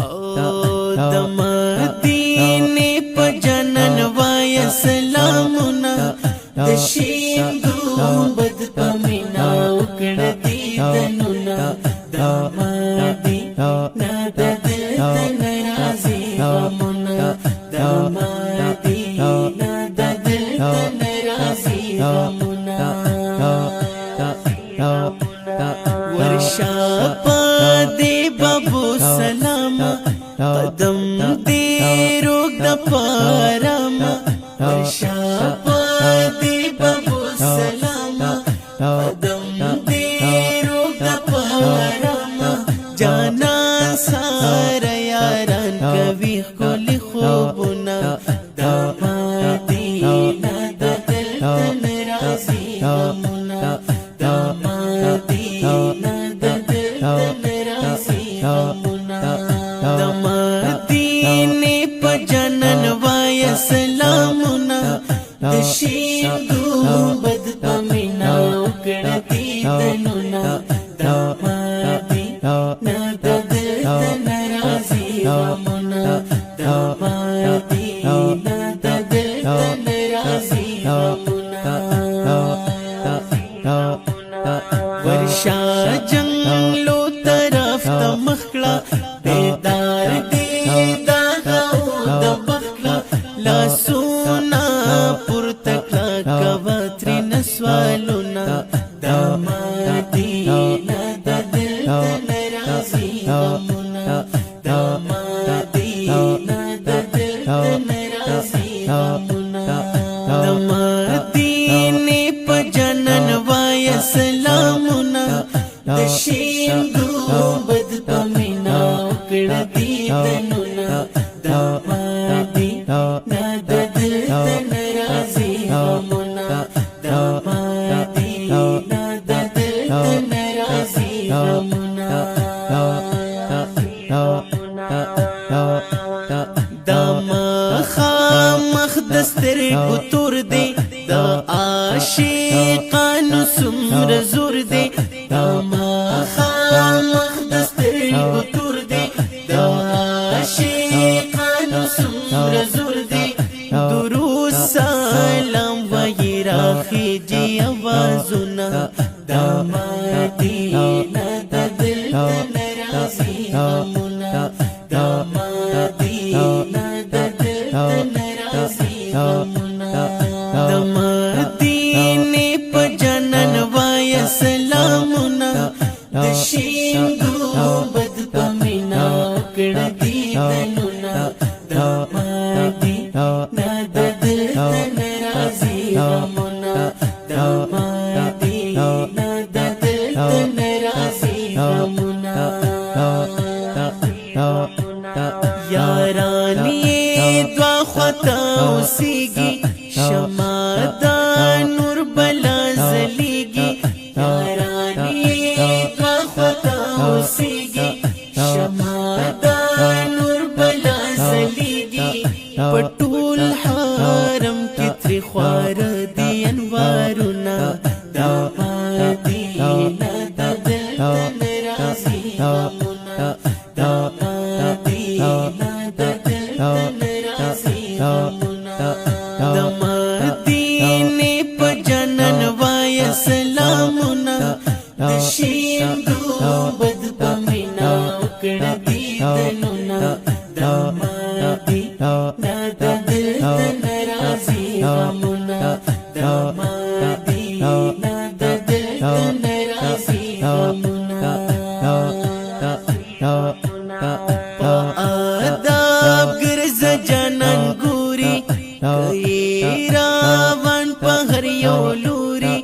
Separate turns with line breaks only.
او د مدینه په جنن وای سلامونه د شیندو بد پمینا وکړ دي دنونه د مدینه د دل ناراضي غمونه د مدینه د دل ناراضي غمونه ورشا پدې بابو سلام قدم دې روک د پرم ورشا پدې بابو سلام قدم دې روک د پرم جانا سار یاران کوي خل خوبنا د مدینه د دل ناراضي غمونه د مدینه د دل ناراضي غمونه د مدینه په جنن وای سلامونه د شیندو بد پمینا وکړ دي دنونه د مدینه د دل ناراضي غمونه د مدینه د دل ناراضي غمونه ورشا جنگلو طرف ته مخړه بیدار دی دا غو د بخړه لاسونه پورته کړه کوا ترې نسوالونه د مدینه د دل ناراضي غمونه د مدینه د دل ناراضي غمونه د مدینه په جنن وای سلامونه د شیندو بد پمینا وکړ دي دنونه د مدینه د دل ناراضي غمونه د مدینه د دل ناراضي غمونه د مخامخ د سترګو تور دی د عاشقانو څومره زور دی د مخامخ د سترګو تور دی د عاشقانو څومره زور دی درود سلام وایي راخیږي اوازونه د مدینه د دل ناراضي غمونه د مدینه د دل ناراضي غمونه د مدینه په جنن وای سلامونه د شیندو بد پمینا وکړ دي دنونه د مدینه د دل ناراضي غمونه د مدینه د دل ناراضي غمونه یارانی دوا خطا اوسیږي شمع د نور بلا زلیږي یارانی دوا خطا اوسیږي شمع د نور بلا زلیږي پټول حرم کې تری خوار دي انوارونه د مدینه د دل ناراضي غمونه د مدینه د دل ناراضي غمونه د مدینه په جنن وای سلامونه د شیندو بد پمینا وکړ دي دنونه د مدینه د دل ناراضي غمونه د مدینه د دل ناراضي غمونه په آداب ګرځه جنن ګوري کوي راون په هر یو لوري